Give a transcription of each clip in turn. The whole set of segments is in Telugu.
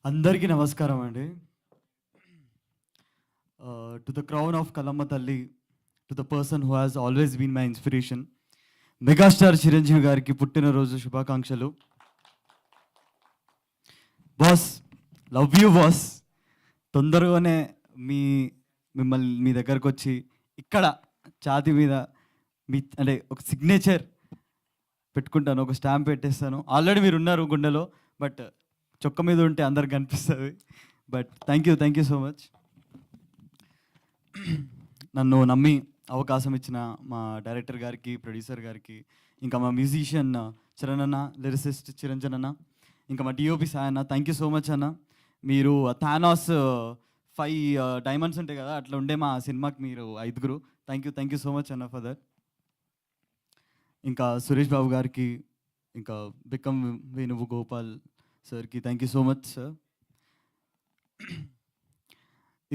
అందరికీ నమస్కారం అండి. To the crown of Kalamma తల్లి, to the person who has always been my inspiration, megastar Chiranjeevi గారికి పుట్టినరోజు శుభాకాంక్షలు. Boss, love you boss. తొందరగానే మీ మిమ్మల్ని మీ దగ్గరకు వచ్చి ఇక్కడ ఛాతీ మీద మీ అంటే ఒక సిగ్నేచర్ పెట్టుకుంటాను, ఒక స్టాంప్ పెట్టేస్తాను. ఆల్రెడీ మీరు ఉన్నారు గుండెలో, బట్ చొక్క మీద ఉంటే అందరికి కనిపిస్తుంది. But thank you so much. నన్ను నమ్మి అవకాశం ఇచ్చిన మా డైరెక్టర్ గారికి, ప్రొడ్యూసర్ గారికి, ఇంకా మా మ్యూజిషియన్ చరణ్ అన్న, లిరిసిస్ట్ చిరంజన్ అన్న, ఇంకా మా డిఓపి సాయి అన్న, థ్యాంక్ యూ సో మచ్ అన్న. మీరు థానాస్ 5 డైమండ్స్ ఉంటాయి కదా, అట్లా ఉండే మా సినిమాకి మీరు 5. థ్యాంక్ యూ సో మచ్ అన్న ఫర్ దట్. ఇంకా సురేష్ బాబు గారికి, ఇంకా బికమ్ వేణుగోపాల్ సార్కి thank you so much sir.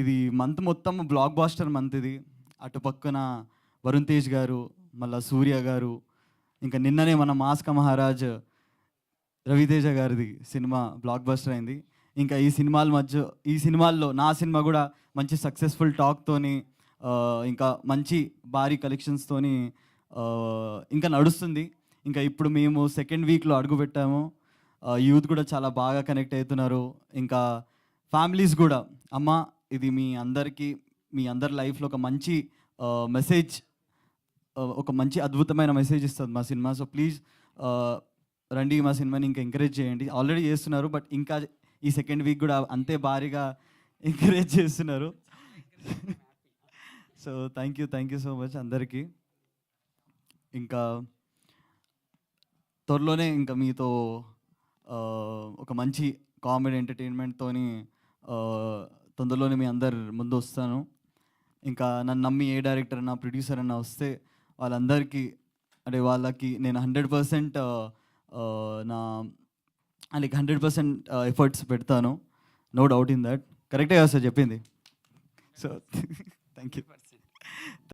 ఇది మంత్ మొత్తం బ్లాక్ బాస్టర్ మంత్ ఇది. అటు పక్కన వరుణ్ తేజ్ గారు, మళ్ళా సూర్య గారు, ఇంకా నిన్ననే మన మాస్క మహారాజ్ రవితేజ గారిది సినిమా బ్లాక్ బస్టర్ అయింది. ఇంకా ఈ సినిమాల్లో నా సినిమా కూడా మంచి సక్సెస్ఫుల్ టాక్తోని, ఇంకా మంచి భారీ కలెక్షన్స్తోని ఇంకా నడుస్తుంది. ఇంకా ఇప్పుడు మేము సెకండ్ వీక్లో అడుగు పెట్టాము. యూత్ కూడా చాలా బాగా కనెక్ట్ అవుతున్నారు. ఇంకా ఫ్యామిలీస్ కూడా, అమ్మ ఇది మీ అందరి లైఫ్లో ఒక మంచి మెసేజ్, ఒక మంచి అద్భుతమైన మెసేజ్ ఇస్తుంది మా సినిమా. సో ప్లీజ్ రండి, మా సినిమాని ఇంకా ఎంకరేజ్ చేయండి. ఆల్రెడీ చేస్తున్నారు, బట్ ఇంకా ఈ సెకండ్ వీక్ కూడా అంతే భారీగా ఎంకరేజ్ చేస్తున్నారు. So thank you so much అందరికీ. ఇంకా త్వరలోనే ఇంకా మీతో ఒక మంచి కామెడీ ఎంటర్టైన్మెంట్తోని తొందరలోనే మీ అందరు ముందు వస్తాను. ఇంకా నన్ను నమ్మి ఏ డైరెక్టర్ అన్నా, ప్రొడ్యూసర్ అన్నా వస్తే వాళ్ళకి నేను 100% నా 100% ఎఫర్ట్స్ పెడతాను. No doubt in that. కరెక్టే కదా సార్ చెప్పింది? So thank you.